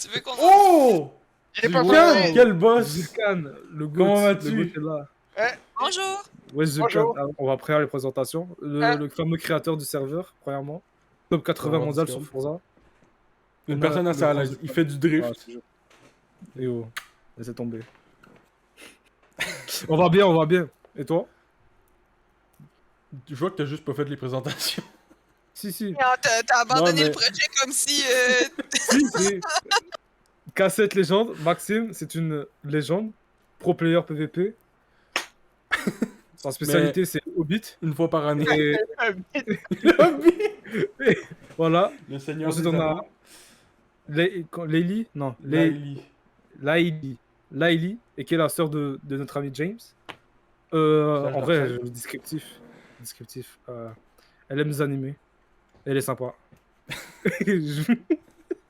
Tu veux qu'on... Oh! Il est pas Vulcan, passé. quel boss! Vulcan, le goût. Comment vas-tu? Le goût est là. Bonjour! Ouais, Bonjour. Vulcan. On va préparer les présentations. Le fameux créateur du serveur, premièrement. Top 80 Oh, mondial Discord. sur Forza. Une On a personne assez le à grand l'aise. Il Vulcan. fait du Ah, drift. c'est chaud. Et oh, laissez tomber. On va bien, on va bien. Et toi? Je vois que t'as juste pas fait les présentations. Si, si. Ah, t'as abandonné Non, mais- le projet comme si... Si, si. Cassette légende. Maxime, c'est une légende. Pro player PVP. Sa spécialité, c'est Hobbit. Une fois par année. Et voilà. Le Seigneur Ensuite, des on a Anneaux. Laili. Non, Laili. Laili, et qui est la sœur de notre ami James. Slash En vrai, Darkseid. descriptif. Elle aime les animés. Elle est sympa.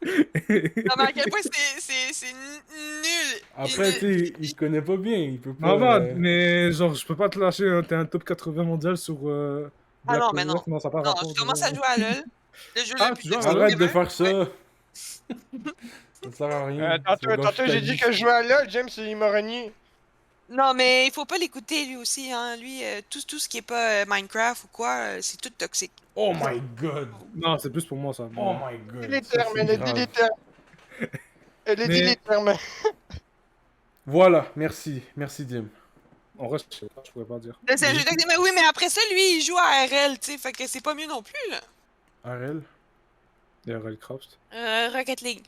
Non, mais à quel point c'est nul! Après, tu sais, il connaît pas bien. Il peut pas. Ah va, mais genre, je peux pas te lâcher, hein, t'es un top 80 mondial sur Ah Black non, mais Clover. non. Ça n'a pas Non, rapport. je commence à jouer à LoL. Le jeu Ah, le plus tu joues à toxique LoL? Arrête de ever. faire ça. Ouais. Ça sert à rien. Tantôt j'ai dit que je jouais à LoL, James, il m'a renié. Non, mais il faut pas l'écouter lui aussi, hein. Lui, tout ce qui est pas Minecraft ou quoi, c'est tout toxique. Oh my god. Non, c'est plus pour moi ça. Oh my god. Dis les Ça, termes, c'est elle a dit grave. les termes. Elle a dit Mais- les termes. Voilà, merci. Merci, Dim. En vrai, je sais pas, je pourrais pas dire. C'est un jeu toxique, mais oui, mais après ça, lui, il joue à RL, tu sais, fait que c'est pas mieux non plus, là. Arel. Et RL Craft. Rocket League.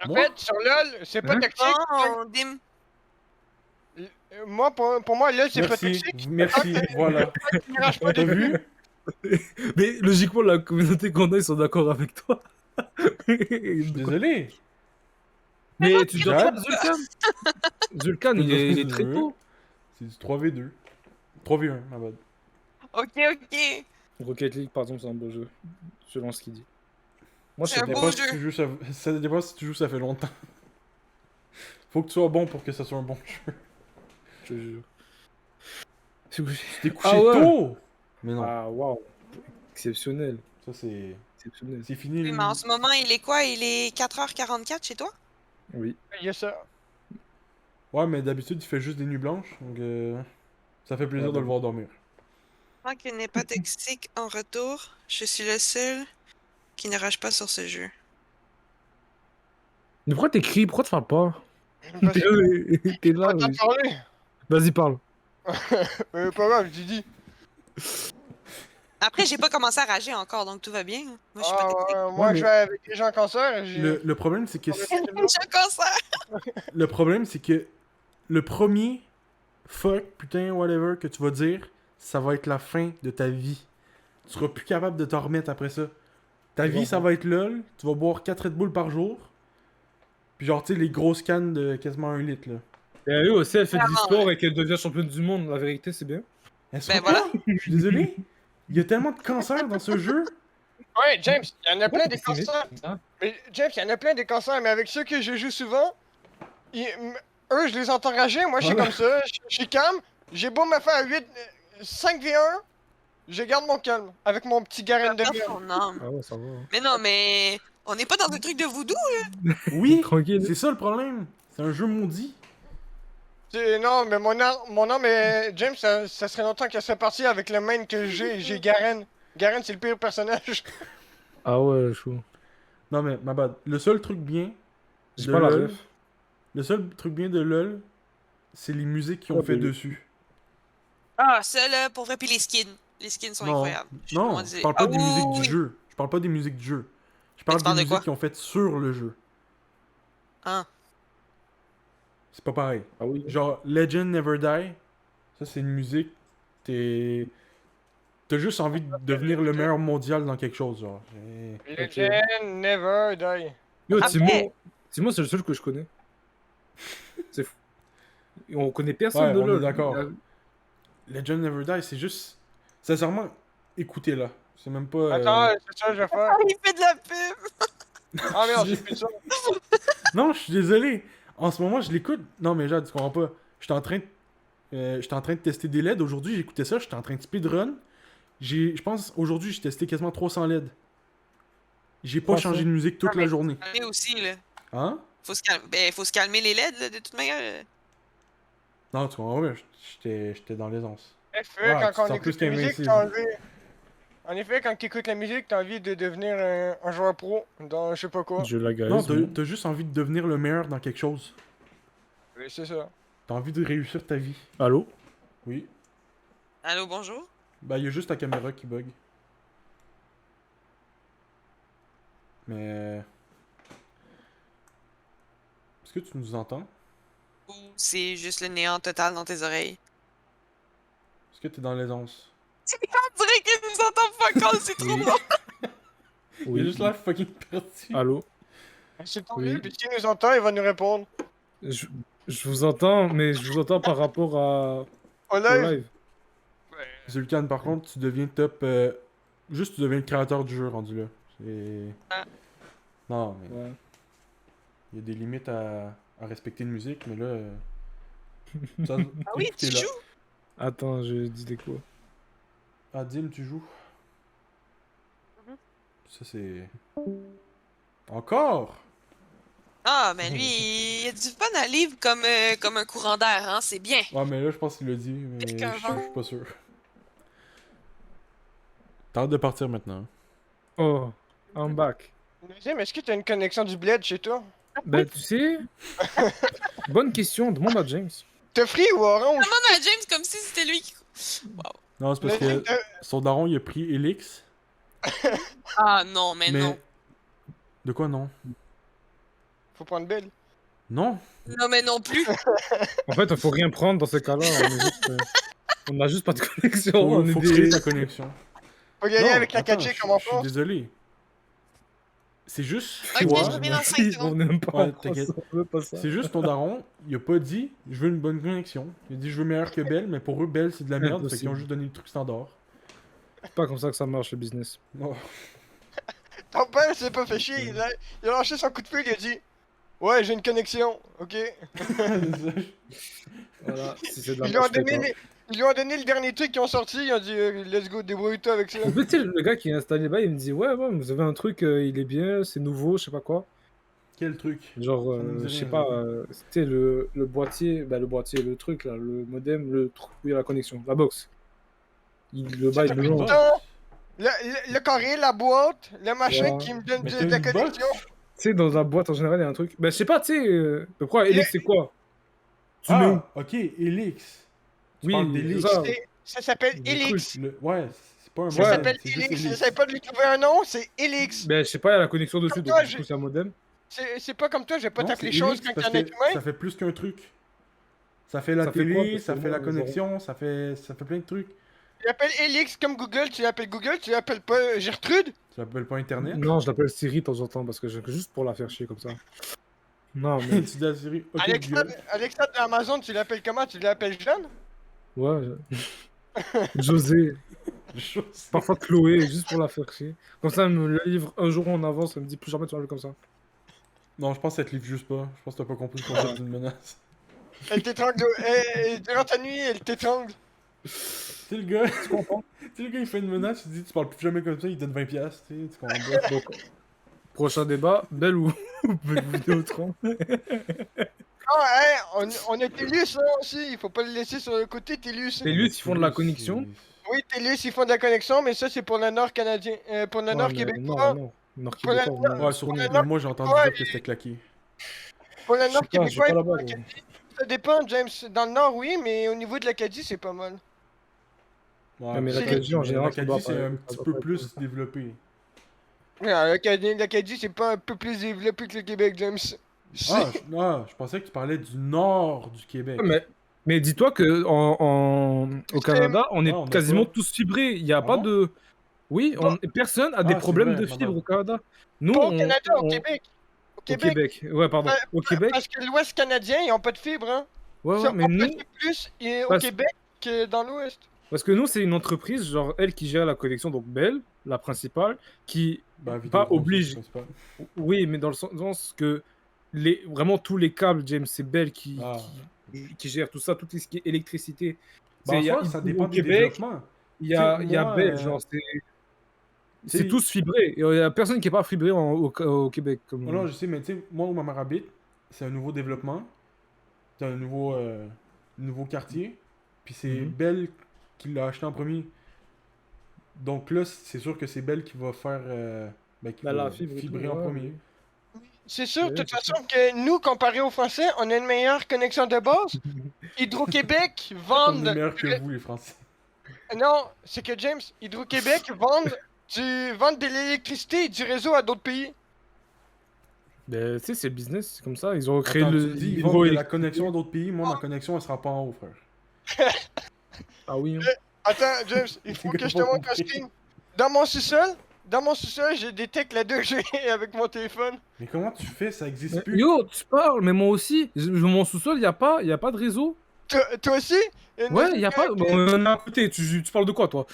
En Moi? fait, sur LoL, c'est pas Hein? toxique. Oh, Dim. Moi, pour moi, LoL, c'est pas Merci. toxique. Merci. Voilà. Tu ne pas T'as des vu? Mais logiquement, la communauté qu'on a, ils sont d'accord avec toi. Je suis désolé. Mais tu dois Jade? pas Zulkan. Zulkan, il est très tôt. C'est du 3v2. 3v1, ma bad. Ok, ok. Rocket League, par exemple, c'est un beau jeu. Selon ce qu'il dit. Moi, je C'est sais un pas. beau Dépend si jeu. tu joues, ça dépend si tu joues, ça fait longtemps. Faut que tu sois bon pour que ça soit un bon jeu. Je te jure. Tu t'es couché Ah ouais. tôt! Mais non, Ah, waouh. Exceptionnel. ça c'est. Exceptionnel. C'est fini. Oui, mais en ce moment, il est quoi? Il est 4h44 chez toi? Oui. Il y a ça. Ouais, mais d'habitude, il fait juste des nuits blanches. Donc, ça fait plaisir Ouais, de le bon. voir dormir. Tant qu'il n'est pas toxique en retour, je suis le seul qui ne rage pas sur ce jeu. Mais pourquoi t'écris? Pourquoi tu parles pas? Parce que T'es là, t'as oui. parlé. Vas-y, parle. Mais pas grave, j'ai dit. Après, j'ai pas commencé à rager encore, donc tout va bien. Moi, je suis pas toxique. Moi, Ouais, je mais- vais avec les gens cancer. Le problème, c'est que. J'ai un cancer! Le problème, c'est que le premier fuck, putain, whatever que tu vas dire, ça va être la fin de ta vie. Tu seras plus capable de t'en remettre après ça. Ta vie, ça va être LOL. Tu vas boire 4 Red Bull par jour. Puis genre, tu sais, les grosses cannes de quasiment 1 litre, là. Et elle aussi, elle fait de Vraiment, l'e-sport et qu'elle devient championne du monde. La vérité, c'est bien. Elle se Ben reprend. voilà. Je suis désolé. Il y a tellement de cancer dans ce jeu. Ouais, James, il y en a plein des C'est vite. cancers. Hein? Mais James, il y en a plein des cancers, mais avec ceux que je joue souvent, eux, je les entends rager. Moi, je suis Voilà. comme ça. Je suis calme. J'ai beau me faire 5v1, je garde mon calme. Avec mon petit Garen de Perd merde. son âme. Ah ouais, ça va. hein. Mais non, mais on n'est pas dans un truc de voodoo. Oui, Tranquille. c'est ça le problème. C'est un jeu maudit. Non, mais mon âme, James, ça serait longtemps qu'elle serait partie avec le main que j'ai. J'ai Garen. Garen, c'est le pire personnage. Ah ouais, chou. Non, mais ma bad. Le seul truc bien. J'ai de pas la LOL, ref. Le seul truc bien de LOL, c'est les musiques qu'ils ont Oh, fait oui. dessus. Ah, ça là, pour vrai, puis les skins. Les skins sont Non, incroyables. Je non, vraiment je dire- parle pas Ah des oui, musiques oui, du oui. jeu. Je parle pas des musiques du jeu. Je parle tu parles des de quoi? musiques qu'ils ont faites sur le jeu. Ah. C'est pas pareil. Ah oui. Genre, Legend Never Die, ça c'est une musique, t'as juste envie de devenir le meilleur mondial dans quelque chose, genre. Legend never die. Yo, Après- Timo, c'est le seul que je connais. C'est fou. Et on connaît personne Ouais, de on est LoL. d'accord. Legend Never Die, c'est juste... Sincèrement, écoutez-la. C'est même pas... Attends, c'est ça que je vais faire. Ah, il fait de la pub! Ah merde, j'ai plus ça. Non, je suis désolé. En ce moment, je l'écoute. Non, mais Jade, tu comprends pas. J'étais en train de tester des LED. Aujourd'hui, j'écoutais ça. J'étais en train de speedrun. Je pense, aujourd'hui, j'ai testé quasiment 300 LED. J'ai pas 300? changé de musique toute Ah, mais- la journée. Lui aussi, là. Hein? Faut se calmer les LED, là, de toute manière. Non, tu comprends, ouais, j'étais dans l'aisance. Fait, Ah, tu te quand on sens plus écoute la musique, qu'invincible. t'as envie... En effet, quand tu écoutes la musique, t'as envie de devenir un joueur pro dans je sais pas quoi. Je la Non, guys. t'as juste envie de devenir le meilleur dans quelque chose. Oui, c'est ça. T'as envie de réussir ta vie. Allô? Oui. Allô, bonjour? Ben, il y a juste ta caméra qui bug. Mais... Est-ce que tu nous entends? Ou c'est juste le néant total dans tes oreilles? Est-ce que t'es dans l'aisance? On dirait qu'ils nous entendent pas quand c'est trop Oui. drôle! Il est Oui. juste là fucking parti. Allô? C'est tant Oui. mieux, puis s'il nous entend, il va nous répondre. Je, je vous entends, mais je vous entends par rapport Au au live. live. Zulkan, par contre, tu deviens top... Juste, tu deviens le créateur du jeu, rendu là. C'est... Ah. Non, mais... Ouais. Il y a des limites à respecter une musique, mais là... ça- Ah oui, écoutez tu là. joues? Attends, je dis des quoi? Ah, Dim, tu joues? Mhm. Ça, c'est... Encore? Ah, mais lui, il a du fun à livre comme un courant d'air, hein, c'est bien. Ouais, mais là, je pense qu'il l'a dit, mais Pire je qu'un vent. suis pas sûr. T'as hâte de partir maintenant. Oh, I'm back. Deuxième, est-ce que t'as une connexion du bled chez toi? Ben, tu sais, bonne question, demande à James. T'as free ou orange? Demande à James comme si c'était lui qui... Non, c'est parce que Deuxième, son daron, il a pris Elix, Ah non, mais non. De quoi, non? Faut prendre Belle. Non? Non, mais non plus. En fait, faut rien prendre dans ces cas-là. On a juste pas de connexion. Faut, on est faut des- créer ta connexion. Faut y aller Non, avec la attends, 4G je- comme en Je suis France. désolé. C'est juste Ok, toi. je reviens dans 5 On secondes. n'aime pas Ouais, en France, t'inquiète. on veut pas ça. C'est juste ton daron, il a pas dit je veux une bonne connexion. Il a dit je veux meilleur que Belle, mais pour eux, Belle c'est de la merde, fait qu'ils ont Impossible. juste donné le truc standard. C'est pas comme ça que ça marche le business. Oh. Ton père s'est pas fait chier. Il a lâché son coup de fil, il a dit ouais, j'ai une connexion, ok? Voilà, si c'est de la Ils lui ont merde, je fais donné, pas. ils lui ont donné le dernier truc qu'ils ont sorti, ils ont dit let's go, débrouille-toi avec ça. En fait, tu sais, le gars qui est installé là, il me dit ouais, vous avez un truc, il est bien, c'est nouveau, je sais pas quoi. Quel truc? Genre, Ça me dit je sais rien, pas, ça. c'était le boîtier, le truc là, le modem, le truc où il y a la connexion, la box. Le bail Ça de fait long. du Box. temps. Le carré, la boîte, le machin Ouais. qui me donne Mais de t'as la une connexion. box? Tu sais, dans la boîte en général, il y a un truc. Ben, je sais pas, tu sais, pourquoi Elix, c'est quoi? Tu mets où? Ah, ok, Elix. Tu Oui, parles c'est d'Elix. ça. Ça s'appelle Des Elix. Ouais, c'est pas un Ça Ouais. s'appelle c'est juste Elix. Elix. J'essaie pas de lui trouver un nom, c'est Elix. Ben, je sais pas, il y a la connexion dessus, Comme donc toi, du coup, c'est un modem. C'est pas comme toi, je vais pas Non, t'appeler c'est chose Elix quand parce il y en a que humain. ça fait plus qu'un truc. Ça fait la Ça fait quoi, télé, parce ça que fait moi, la zéro. connexion, ça fait plein de trucs. Tu l'appelles Elix comme Google, tu l'appelles Google, tu l'appelles pas Gertrude. Tu l'appelles pas Internet? Non, je l'appelle Siri de temps en temps, parce que juste pour la faire chier comme ça. Non, mais. Tu dis à Siri, ok Alexa, Google. Alexa de Amazon, tu l'appelles comment? Tu l'appelles Jeanne? Ouais. José, Je- parfois Chloé, juste pour la faire chier. Comme ça, elle me le livre un jour en avance, elle me dit plus jamais tu m'appelles comme ça. Non, je pense que ça te livre juste pas. Je pense que t'as pas compris le concept d'une menace. Elle t'étrangle. Durant ta nuit, elle t'étrangle. Tu sais, le gars, Tu comprends? tu sais, le gars, il fait une menace, il dit tu parles plus jamais comme ça, il te donne 20$, tu sais, tu comprends pas. Donc, prochain débat, Belle ou Vidéotron? Ah, hein, on a Télus hein, aussi, il faut pas le laisser sur le côté, Télus. Et lui, ils font de la connexion. Oui, Télus, ils font de la connexion, mais ça, c'est pour le Nord canadien. Pour le Ouais, Nord mais québécois. non, Nord Pour la- Québécois, Ouais, surtout, Ouais, mais moi j'ai entendu ouais, dire que c'était claqué. Pour le je sais Nord pas, je suis québécois, pas là-bas. gros. ça dépend, James. Dans le Nord, oui, mais au niveau de l'Acadie, c'est pas mal. Ouais, mais C'est- l'Acadie, en général, ça doit l'Acadie, c'est pas- un ça petit doit peu pas être plus comme ça. développé. Ouais, l'Acadie, c'est pas un peu plus développé que le Québec, James. Je pensais que tu parlais du nord du Québec. Mais dis-toi que au Canada, on est Ah, on a quasiment pas. tous fibrés. Il n'y a Ah pas bon? de. Oui, personne a des Ah, c'est problèmes vrai, de fibre madame. au Canada. Nous, Pas au Canada, au on- Québec. Au Au Québec. Québec. Ouais, pardon. Au Québec. Parce que l'Ouest canadien, ils ont pas de fibre, hein. Ouais, Ça, ouais, mais on nous, peut plus au parce- Québec que dans l'Ouest. parce que nous, c'est une entreprise, genre elle qui gère la connexion, donc Bell, la principale, qui Bah, pas Vidéotron, oblige. c'est le principal. Oui, mais dans le sens que vraiment tous les câbles, James, c'est Bell Ah. qui gère tout ça, tout ce qui est électricité. Bah, en Il y a- soi, ça au dépend des Québec, développements. il y a Tu sais, moi, Bell, genre c'est. C'est tous fibrés. Il y a personne qui est pas fibré au Québec. Comme... Oh non, je sais, mais tu sais, moi où ma mère habite, c'est un nouveau développement. C'est un nouveau quartier. Puis c'est Mhm. Belle qui l'a acheté en premier. Donc là, c'est sûr que c'est Belle qui va faire. Qui Bah, va la fibre et tout, fibrer en ouais, premier. C'est sûr, de ouais, toute c'est façon, que nous, comparé aux Français, on a une meilleure connexion de base. Hydro-Québec On est vendent... meilleur que vous, les Français. Non, c'est que James, Hydro-Québec vendent de l'électricité et du réseau à d'autres pays. Ben, tu sais, c'est le business, c'est comme ça. Ils ont créé Attends, le tu dis, ils vendent de la l'hydroélectricité. connexion à d'autres pays. Moi, ma connexion, elle sera pas en haut, frère. Ah oui, hein. Attends, James, il faut Les que gars je te pas montre un compris. screen. Dans mon sous-sol, je détecte la 2G avec mon téléphone. Mais comment tu fais? Ça existe Mais, plus. yo, tu parles, mais moi aussi. Mon sous-sol, y a pas de réseau. Toi aussi? Ouais, y a pas. Bon, on est à côté. Tu parles de quoi, toi?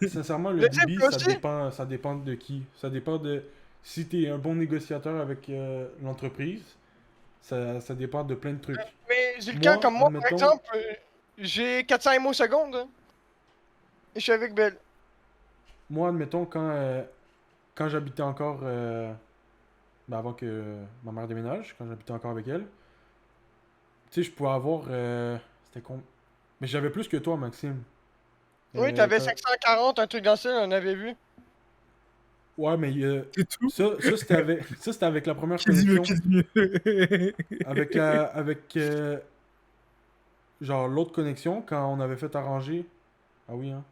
Sincèrement, le Le James, débit, toi aussi? ça dépend de qui. Ça dépend de si t'es un bon négociateur avec l'entreprise. Ça dépend de plein de trucs. Mais j'ai le cas Moi, comme moi, par admettons- exemple, j'ai 400 MO secondes. Hein. Et je suis avec Belle. Moi, admettons, quand j'habitais encore, avant que ma mère déménage, quand j'habitais encore avec elle, tu sais, je pouvais avoir, c'était con. Mais j'avais plus que toi, Maxime. Oui, t'avais Quand- 540, un truc dans ça, on avait vu. Ouais, mais C'est tout. ça, c'était avec la première Qui dit mieux, connexion. qui dit mieux. Avec genre l'autre connexion, quand on avait fait arranger. Ah oui, hein.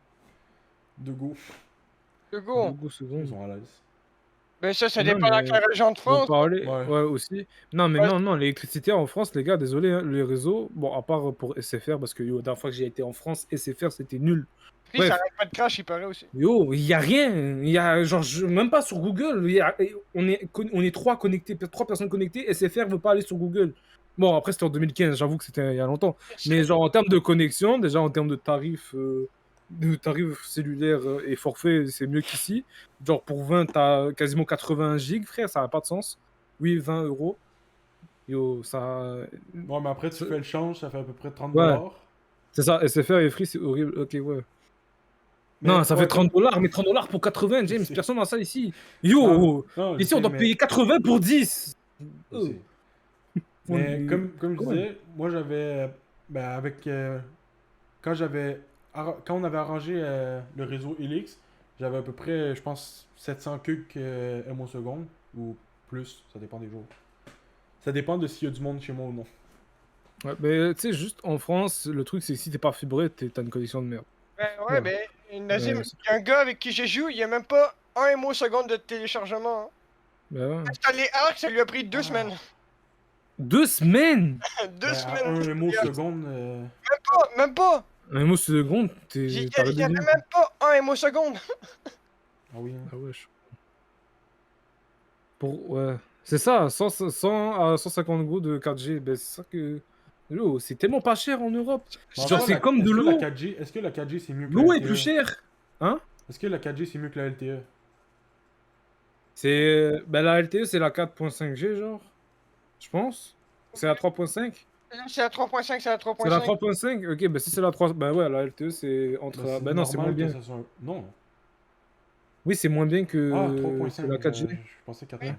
De go. Hugo. Beaucoup Ils secondes. sont à l'aise. Ben ça Non, dépend dans mais quelle région de on France. parlait, Ouais. ouais, aussi. Non, mais Ouais. non, l'électricité en France, les gars, désolé, hein, les réseaux, bon, à part pour SFR, parce que yo, la dernière fois que j'ai été en France, SFR, c'était nul. Puis Bref. ça arrête pas de crash, il paraît aussi. Yo, il y a rien, il y a, genre, même pas sur Google, on est trois connectés, trois personnes connectées, SFR veut pas aller sur Google. Bon, après, c'était en 2015, j'avoue que c'était il y a longtemps. Mais genre, en termes de connexion, déjà, en termes de tarifs cellulaires et forfait, c'est mieux qu'ici. Genre, pour 20, t'as quasiment 80 gigs, frère, ça n'a pas de sens. Oui, 20 euros. Yo, ça... Ouais, mais après, tu fais le change, ça fait à peu près 30 Ouais. dollars. C'est ça, SFR et Free, c'est horrible. Ok, ouais. Mais, Non, ça ouais, fait 30 dollars, mais 30 dollars pour 80, James, sais. personne n'a ça ici. Ah, Yo, non, je ici, on sais, doit mais- payer 80 pour 10. je sais. Mais comme je Ouais. disais, moi j'avais. Avec. Quand on avait arrangé le réseau Helix, j'avais à peu près, je pense, 700 cucs MO secondes, ou plus, ça dépend des jours. Ça dépend de s'il y a du monde chez moi ou non. Ouais, mais tu sais, juste en France, le truc, c'est que si t'es pas fibré, t'as une connexion de merde. Ben ouais, Ouais. ben Nazim, Ouais, il y a un gars avec qui j'ai joué, il y a même pas 1 MO seconde de téléchargement. Hein. Bah ouais. Installer Arc, ça lui a pris 2 semaines. 2 semaines. 2 À semaines. un MO seconde. Même pas. Un mot seconde, Il t'as y avait réduit. même pas 1 MO seconde. Ah oui, hein. Ah ouais, ouais. C'est ça, 100 à 150 gros de 4G. Ben, c'est ça que. Yo, c'est tellement pas cher en Europe. Mais Genre, enfin, c'est comme de est-ce que l'eau. Est-ce que la 4G c'est mieux que L'eau la est LTE? plus chère. Hein? Est-ce que la 4G c'est mieux que la LTE? C'est. Ben, la LTE, c'est la 4.5G, genre. Je pense. C'est la 3.5? C'est la 3.5, c'est la C'est la 3.5. 3.5? Ok, ben si c'est la 3. Ben ouais, la LTE, c'est entre. Ben, Ben non, c'est moins normal que bien. ça soit. Non. Oui, c'est moins bien que, Ah, que 3.5. la 4G. Je pensais 4.5.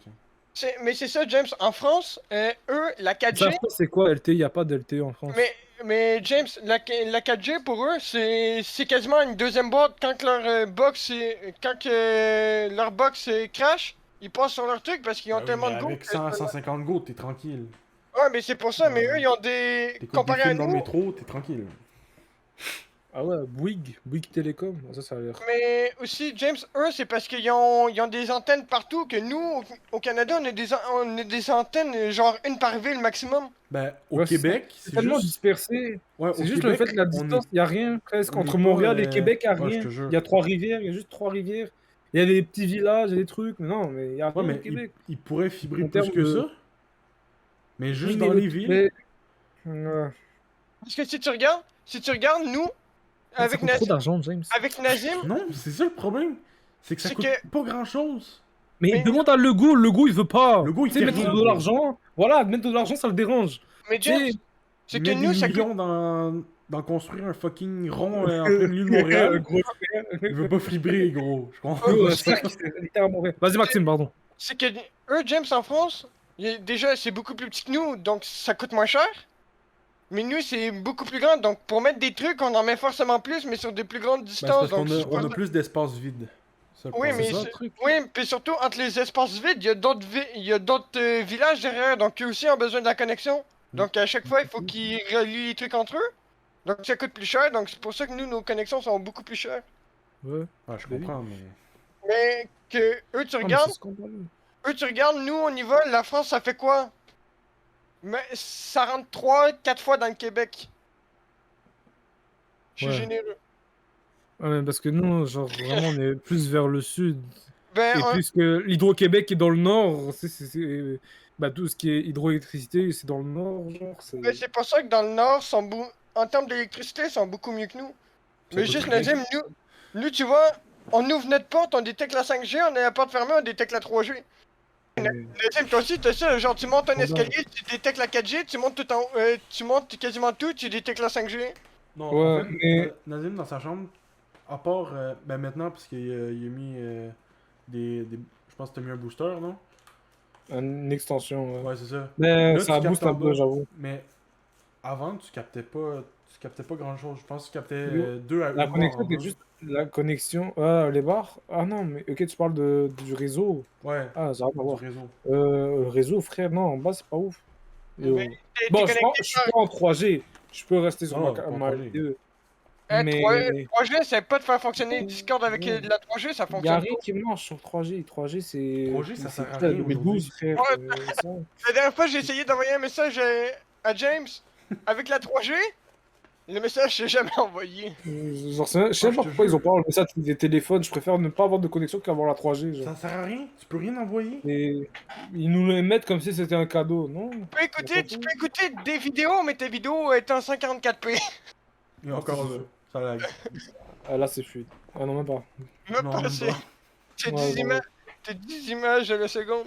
Mais c'est ça, James. En France, eux, la 4G. Ça, c'est quoi LTE? Il n'y a pas de LTE en France. Mais James, la 4G pour eux, c'est quasiment une deuxième boîte. Quand leur box crash, ils passent sur leur truc parce qu'ils ont Ben oui, tellement mais de go. avec 100 à 150 go, t'es tranquille. Ouais, mais c'est pour ça. Mais eux, ils ont des. T'écoutes des Comparé à films dans le nous. métro, t'es tranquille. Ah ouais, Bouygues Télécom. Ça a l'air. Mais aussi, James, eux, c'est parce qu'ils ont des antennes partout. Que nous, au Canada, on a des antennes, genre une par ville maximum. Ben, au Ouais, Québec, C'est c'est tellement juste. dispersé. Ouais, C'est au juste Québec, le fait de la on distance. est- Il n'y a rien presque on entre est pas, Montréal et Québec. Il n'y a ouais, je rien. te jure. Il y a 3 rivières. Il y a juste 3 rivières. Il y a des petits villages, il y a des trucs. Mais non, mais il n'y a Ouais, rien mais au Québec. il pourrait fibrer En plus termes que de- ça. Mais juste Oui, dans mais les villes. mais- Ouais. Parce que si tu regardes, nous, Ça avec coûte trop Nazim, d'argent, James. Nazim, Non, c'est ça le problème. C'est que ça C'est coûte que- pas grand chose. Mais Mais- demande à Legault, il veut pas. Legault, il Tu sais, fait mettre rien, de gros. l'argent, voilà, mettre de l'argent, ça le dérange. mais Tu James, sais, c'est Il que met nous, des ça coûte. millions d'en construire un fucking rond en plein milieu de Montréal. Gros, Il veut pas fibrer, gros. Je comprends. ouais, c'est ça qui s'est littéralement vrai. Vas-y, Maxime, pardon. C'est que eux, James, en France, déjà, c'est beaucoup plus petit que nous, donc ça coûte moins cher. Mais nous, c'est beaucoup plus grand, donc pour mettre des trucs, on en met forcément plus, mais sur des plus grandes Ben, c'est distances. parce qu'on Donc, a, c'est on pas a plus d'espace vide. Ça, le Oui, problème. mais C'est ça, c'est- le truc. oui, puis surtout, entre les espaces vides, il y a d'autres villages derrière, donc eux aussi ont besoin de la connexion. Donc à chaque fois, il faut qu'ils relient les trucs entre eux. Donc ça coûte plus cher, donc c'est pour ça que nous, nos connexions sont beaucoup plus chères. Ouais. Ouais, je Ben oui. comprends, mais. Mais que eux, tu Ah, mais regardes, c'est scandaleux. nous, on y va, la France, ça fait quoi? Mais ça rentre 3-4 fois dans le Québec. Je suis Ouais. généreux. Ouais, mais parce que nous, genre, vraiment, on est plus vers le sud. Ben, Et on- puisque l'Hydro-Québec est dans le nord, bah, tout ce qui est hydroélectricité, c'est dans le nord, genre. ben, c'est pour ça que dans le Nord, en termes d'électricité, ils sont beaucoup mieux que nous. Ça Mais coûte juste, rien. Nazim, nous, tu vois, on ouvre notre porte, on détecte la 5G, on a la porte fermée, on détecte la 3G. Nazim, toi aussi, t'as ça, genre, tu montes un Standard. escalier, tu détectes la 4G, tu montes tout en haut, tu montes quasiment tout, tu détectes la 5G. Non, Ouais, en fait, mais- Nazim, dans sa chambre, à part. Ben maintenant, parce qu'il il a mis je pense que t'as mis un booster, non? Une extension, ouais. Ouais, c'est ça. Mais Là, ça tu booste captes en un peu, bas. j'avoue. Mais avant, tu captais pas grand chose. Je pense que tu captais Yo, 2 à 1 La barre connexion, en c'est bas. juste la connexion. Ah, les barres? Ah non, mais ok, tu parles du réseau. Ouais, Ah, ça n'a rien à du voir. réseau. Le réseau, frère, non, en bas, c'est pas ouf. Yo. Mais Bon, t'es je suis pas en 3G. Je peux rester sur Non, ma, pas en ma 3G. LTE. Eh, Mais 3G, ça peut te faire fonctionner Discord avec Ouais. de la 3G, ça il y a fonctionne rien pas. qui marche sur 3G. 3G, c'est. 3G, ça c'est sert à ça, rien 2012, frère. Ouais. Ça. La dernière fois, j'ai essayé d'envoyer un message à James avec la 3G, le message s'est jamais envoyé. Genre, je sais je pas te pourquoi ils jure. ont pas enlevé ça des téléphones. Je préfère ne pas avoir de connexion qu'avoir la 3G. Genre. Ça sert à rien. Tu peux rien envoyer. Et ils nous le mettent comme si c'était un cadeau, non? Tu peux écouter des vidéos, mais tes vidéos étant en 144p. Et encore c'est là, ça lag. Ah là, c'est fluide. Ah non, même pas. Même Non, pas, même c'est pas. c'est Ouais, 10 images à la seconde.